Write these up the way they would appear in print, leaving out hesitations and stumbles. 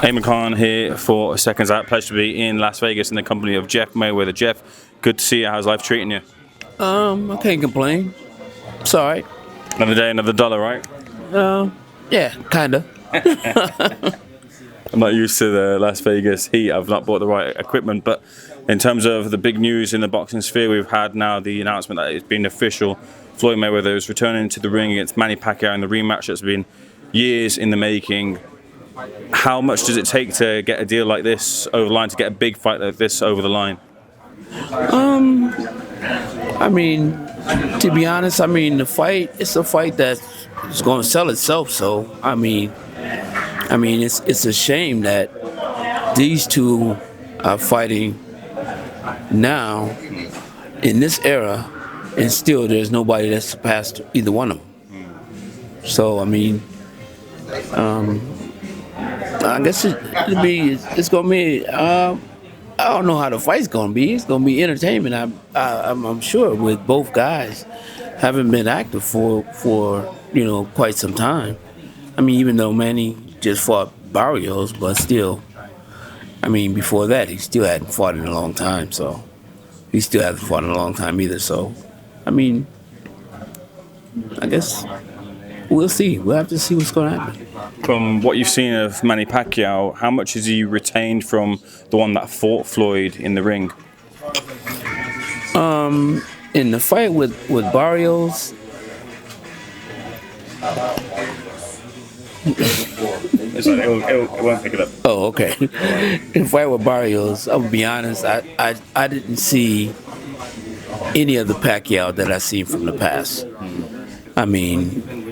Eamon Khan here for Seconds Out. Pleasure to be in Las Vegas in the company of Jeff Mayweather. Jeff, good to see you. How's life treating you? I can't complain. It's all right. Another day, another dollar, right? Yeah, kinda. I'm not used to the Las Vegas heat. I've not bought the right equipment, but in terms of the big news in the boxing sphere, we've had now the announcement that it's been official. Floyd Mayweather is returning to the ring against Manny Pacquiao in the rematch that's been years in the making. How much does it take to get a deal like this over the line, to get a big fight like this over the line? I mean, to be honest, it's a fight that's going to sell itself. So, it's a shame that these two are fighting now in this era, and still there's nobody that's surpassed either one of them. So, I guess it's gonna be. I don't know how the fight's gonna be. It's gonna be entertainment. I'm sure, with both guys having been active for quite some time. Even though Manny just fought Barrios, but still, before that he still hadn't fought in a long time. So he still hasn't fought in a long time either. So, I guess we'll see. We'll have to see what's gonna happen. From what you've seen of Manny Pacquiao, how much has he retained from the one that fought Floyd in the ring? In the fight with Barrios, It won't pick it up. oh, okay. In the fight with Barrios, I'll be honest, I didn't see any of the Pacquiao that I seen from the past.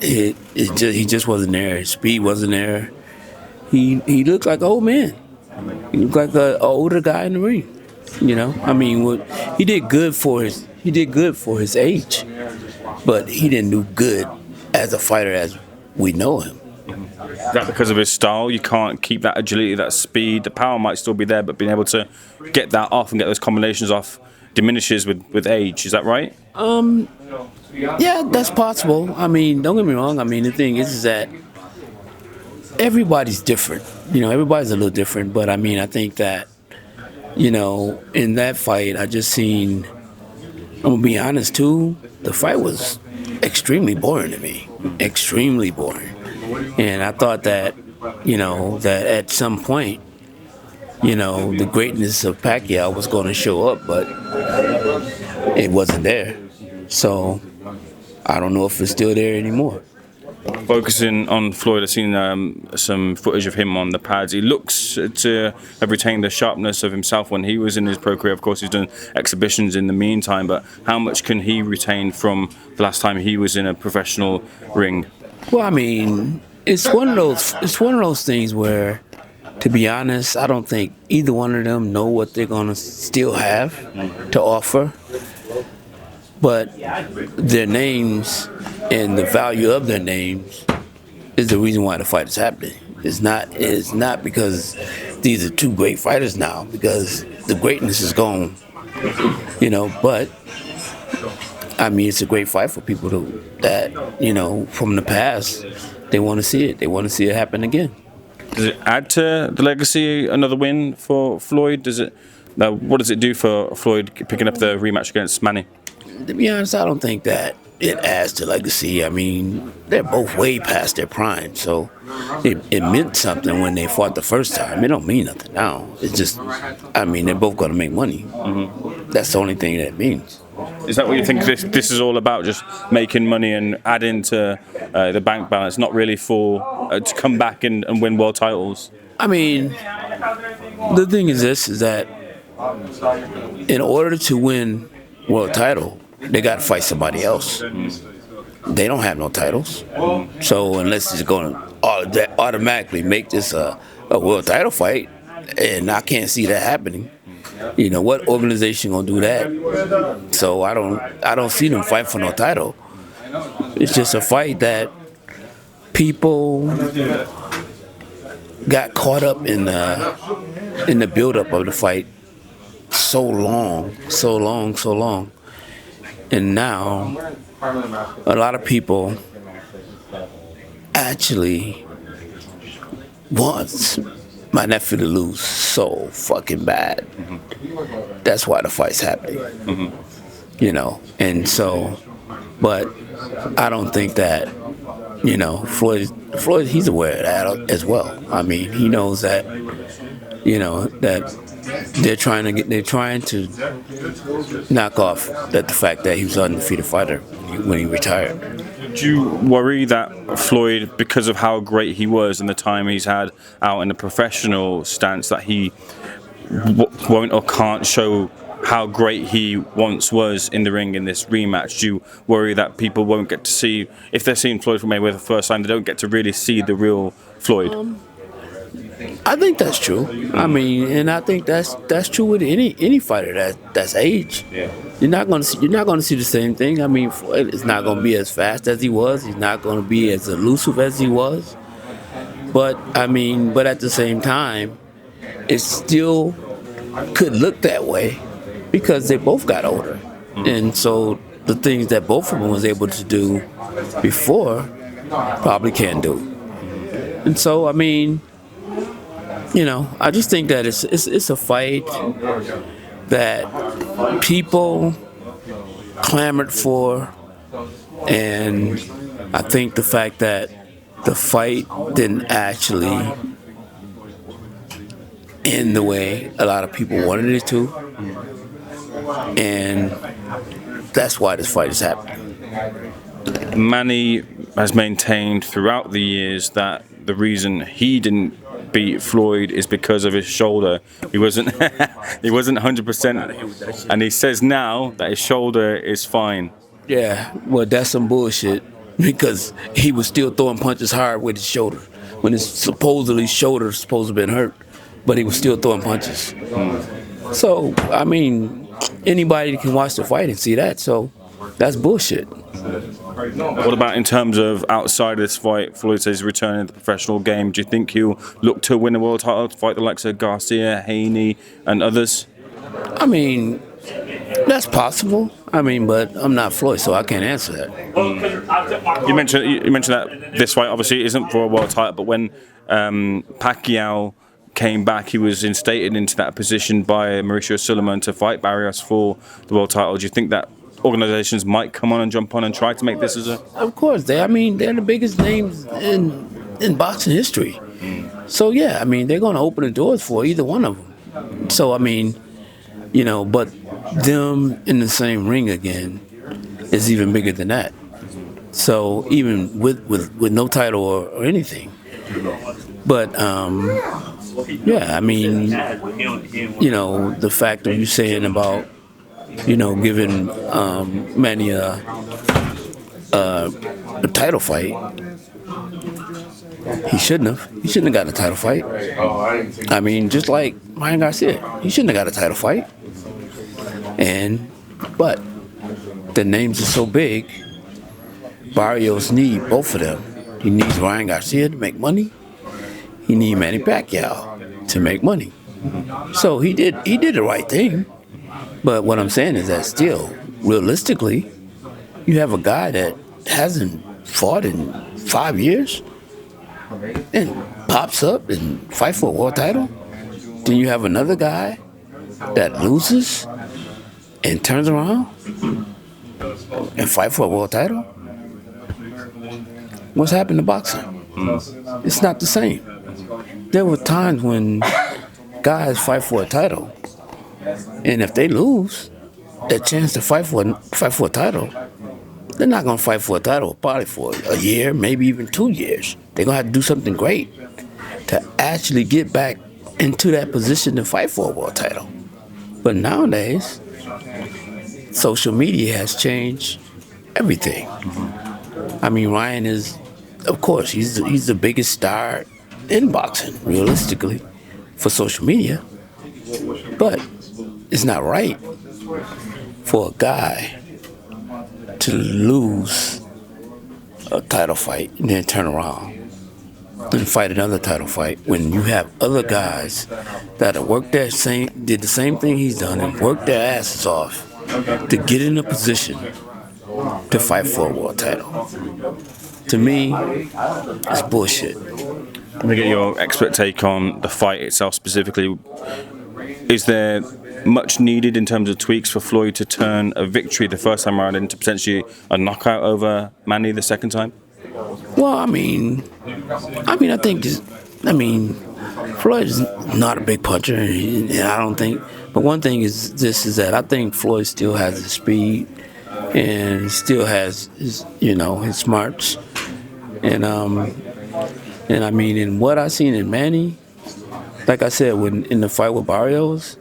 He just wasn't there. His speed wasn't there. He looked like an old man. He looked like an older guy in the ring. He did good for his age, but he didn't do good as a fighter as we know him. Is that because of his style? You can't keep that agility, that speed. The power might still be there, but being able to get that off and get those combinations off diminishes with age. Is that right? Yeah, that's possible. Don't get me wrong. The thing is that everybody's different. Everybody's a little different. But I think that, in that fight, I just seen. I'm gonna be honest too. The fight was extremely boring to me. Extremely boring. And I thought that, that at some point, the greatness of Pacquiao was going to show up, but it wasn't there. So I don't know if it's still there anymore. Focusing on Floyd, I've seen some footage of him on the pads. He looks to have retained the sharpness of himself when he was in his pro career. Of course, he's done exhibitions in the meantime, but how much can he retain from the last time he was in a professional ring? Well, it's one of those things where, to be honest, I don't think either one of them know what they're gonna still have to offer. But their names and the value of their names is the reason why the fight is happening. It's not because these are two great fighters now, because the greatness is gone. But it's a great fight for people that from the past. They want to see it. They want to see it happen again. Does it add to the legacy, another win for Floyd? What does it do for Floyd picking up the rematch against Manny? To be honest, I don't think that it adds to legacy. They're both way past their prime, so it meant something when they fought the first time. It don't mean nothing now. It's just, they're both going to make money. Mm-hmm. That's the only thing that it means. Is that what you think this is all about, just making money and adding to the bank balance, not really for to come back and win world titles? The thing is this, is that in order to win world title, they got to fight somebody else. They don't have no titles. So unless it's going to automatically make this a world title fight, and I can't see that happening. What organization gonna do that? So I don't see them fight for no title. It's just a fight that people got caught up in the build-up of the fight so long, and now a lot of people actually wants my nephew to lose so fucking bad. That's why the fight's happening. You know, and so, but I don't think that, you know, Floyd, he's aware of that as well. I mean, he knows that, you know, that they're trying to knock off the fact that he was an undefeated fighter when he retired. Do you worry that Floyd, because of how great he was and the time he's had out in the professional stance, that he won't or can't show how great he once was in the ring in this rematch? Do you worry that people won't get to see, if they're seeing Floyd from Mayweather the first time, they don't get to really see the real Floyd? I think that's true. I mean, and I think that's true with any fighter that's age. Yeah. You're not gonna see the same thing. I mean, Floyd is not gonna be as fast as he was. He's not gonna be as elusive as he was. But I mean, but at the same time, it still could look that way because they both got older, and so the things that both of them was able to do before probably can't do. And so I mean, you know, I just think that it's a fight that people clamored for, and I think the fact that the fight didn't actually end the way a lot of people wanted it to, and that's why this fight is happening. Manny has maintained throughout the years that the reason he didn't beat Floyd is because of his shoulder. He wasn't 100%, and he says now that his shoulder is fine. Yeah, well, that's some bullshit because he was still throwing punches hard with his shoulder when his supposedly shoulder supposed to have been hurt, but he was still throwing punches. So, I mean, anybody can watch the fight and see that, so that's bullshit. What about in terms of outside of this fight? Floyd says he's returning to the professional game. Do you think he'll look to win a world title, to fight the likes of Garcia, Haney, and others? I mean, that's possible. I mean, but I'm not Floyd, so I can't answer that. You mentioned that this fight obviously isn't for a world title, but when Pacquiao came back, he was instated into that position by Mauricio Suleiman to fight Barrios for the world title. Do you think that organizations might come on and jump on and try to make this as a... Of course, they're the biggest names in boxing history. So yeah, I mean, they're going to open the doors for either one of them. So I mean, you know, but them in the same ring again is even bigger than that. So even with no title or anything, but yeah, I mean, you know, the fact that you're saying about, you know, giving Manny a title fight, he shouldn't have. He shouldn't have got a title fight. I mean, just like Ryan Garcia, he shouldn't have got a title fight. But the names are so big, Barrios need both of them. He needs Ryan Garcia to make money. He needs Manny Pacquiao to make money. So he did the right thing. But what I'm saying is that still, realistically, you have a guy that hasn't fought in 5 years and pops up and fights for a world title. Then you have another guy that loses and turns around and fight for a world title. What's happened to boxing? It's not the same. There were times when guys fight for a title, and if they lose that chance to fight for a title, they're not gonna fight for a title probably for a year, maybe even 2 years. They're gonna have to do something great to actually get back into that position to fight for a world title. But nowadays, social media has changed everything. I mean, Ryan is, of course, he's the biggest star in boxing, realistically, for social media. But it's not right for a guy to lose a title fight and then turn around and fight another title fight when you have other guys that have did the same thing he's done and worked their asses off to get in a position to fight for a world title. To me, it's bullshit. Let me get your expert take on the fight itself specifically. Is there much needed in terms of tweaks for Floyd to turn a victory the first time around into potentially a knockout over Manny the second time? Well, I think Floyd is not a big puncher. I don't think. But one thing is that I think Floyd still has the speed and still has his smarts. And in what I seen in Manny, like I said, when in the fight with Barrios,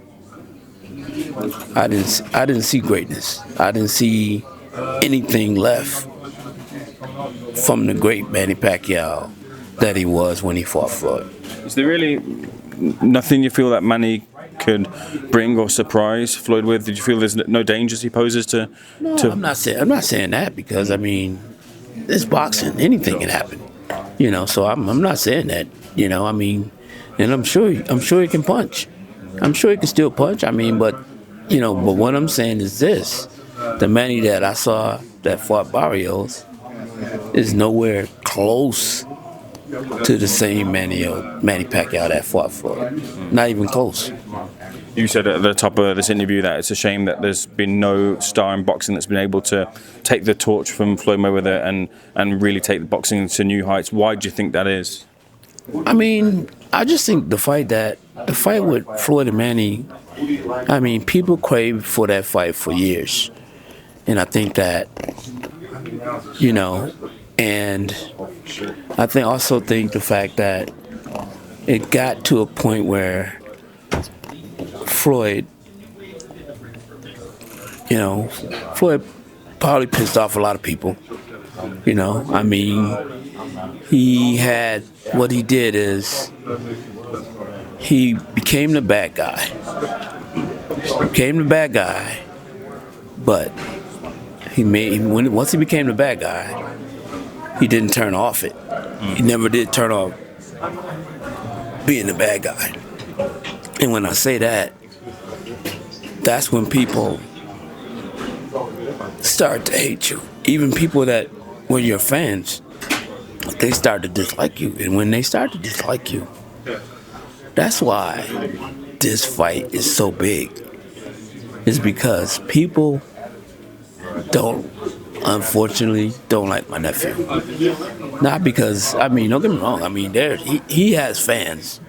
I didn't see greatness. I didn't see anything left from the great Manny Pacquiao that he was when he fought Floyd. Is there really nothing you feel that Manny could bring or surprise Floyd with? Did you feel there's no dangers he poses to? No, I'm not saying that because it's boxing. Anything can happen. So I'm not saying that. And I'm sure he can punch. I'm sure he can still punch. But what I'm saying is this: the Manny that I saw that fought Barrios is nowhere close to the same Manny Pacquiao that fought Floyd. Not even close. You said at the top of this interview that it's a shame that there's been no star in boxing that's been able to take the torch from Floyd Mayweather and really take the boxing to new heights. Why do you think that is? I just think the fight with Floyd and Manny, people craved for that fight for years. And I think that, and I also think the fact that it got to a point where Floyd probably pissed off a lot of people. He had, what he did is he became the bad guy. But once he became the bad guy, he didn't turn off it. He never did turn off being the bad guy. And when I say that, that's when people start to hate you. Even people that were your fans, they start to dislike you. And when they start to dislike you, that's why this fight is so big. It's because people unfortunately don't like my nephew. Not because, don't get me wrong, he has fans.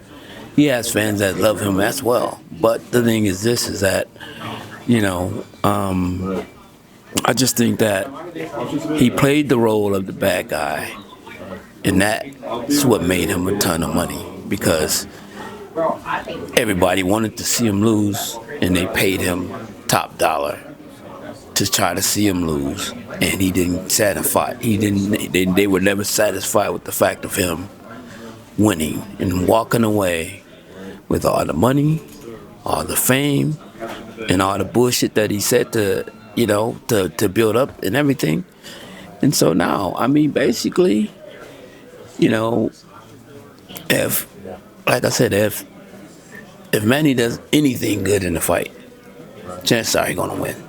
He has fans that love him as well. But the thing is this, is that, I just think that he played the role of the bad guy, and that's what made him a ton of money, because everybody wanted to see him lose, and they paid him top dollar to try to see him lose, and he didn't satisfy. They were never satisfied with the fact of him winning and walking away with all the money, all the fame, and all the bullshit that he said to build up and everything. And so now, basically, if, like I said, if Manny does anything good in the fight, chances are he's gonna win.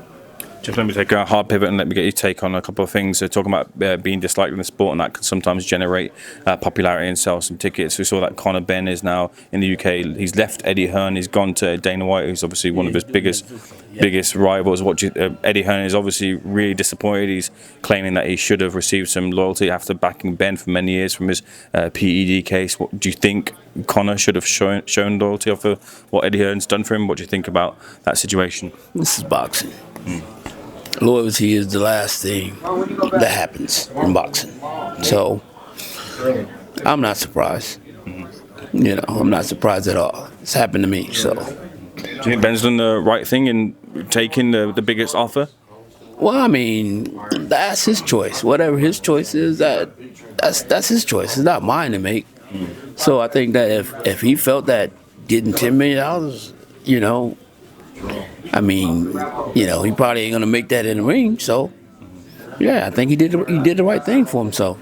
Just let me take a hard pivot and let me get your take on a couple of things. So talking about being disliked in the sport, and that can sometimes generate popularity and sell some tickets. We saw that Conor Benn is now in the UK. He's left Eddie Hearn. He's gone to Dana White, who's obviously one of his biggest rivals. Eddie Hearn is obviously really disappointed. He's claiming that he should have received some loyalty after backing Ben for many years from his PED case. What do you think? Conor should have shown loyalty after what Eddie Hearn's done for him. What do you think about that situation? This is boxing. Loyalty is the last thing that happens in boxing. So I'm not surprised. I'm not surprised at all. It's happened to me. So do you think Ben's done the right thing in taking the biggest offer? Well, that's his choice. Whatever his choice is, that's his choice. It's not mine to make. So I think that if he felt that getting $10 million, he probably ain't gonna make that in the ring. So, yeah, I think he did the right thing for himself.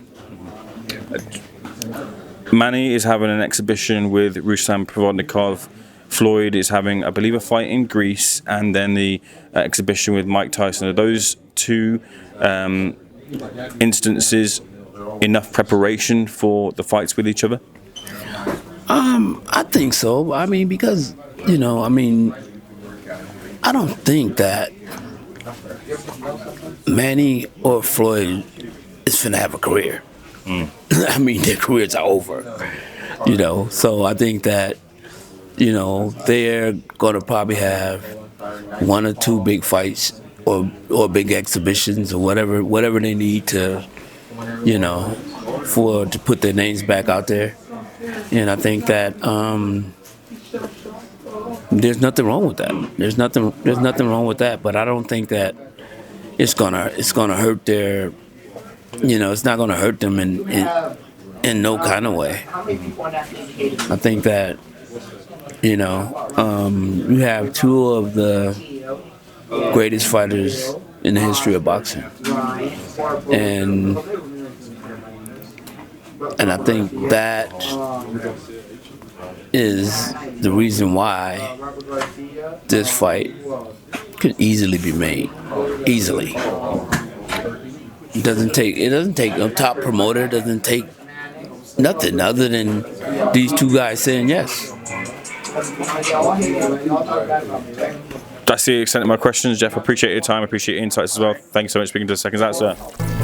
Manny is having an exhibition with Ruslan Provodnikov. Floyd is having, I believe, a fight in Greece, and then the exhibition with Mike Tyson. Are those two instances enough preparation for the fights with each other? I think so. I mean, because I don't think that Manny or Floyd is finna have a career. I mean, their careers are over. So I think that they're gonna probably have one or two big fights or big exhibitions or whatever they need to you know for to put their names back out there. And I think that there's nothing wrong with that. There's nothing wrong with that. But I don't think that it's gonna hurt their it's not gonna hurt them in no kind of way. I think that you have two of the greatest fighters in the history of boxing, and I think that is the reason why this fight could easily be made. Easily. It doesn't take a top promoter. It doesn't take nothing other than these two guys saying yes. That's the extent of my questions, Jeff. I appreciate your time. I appreciate your insights as well. Thank you so much for speaking to the Seconds Out, sir.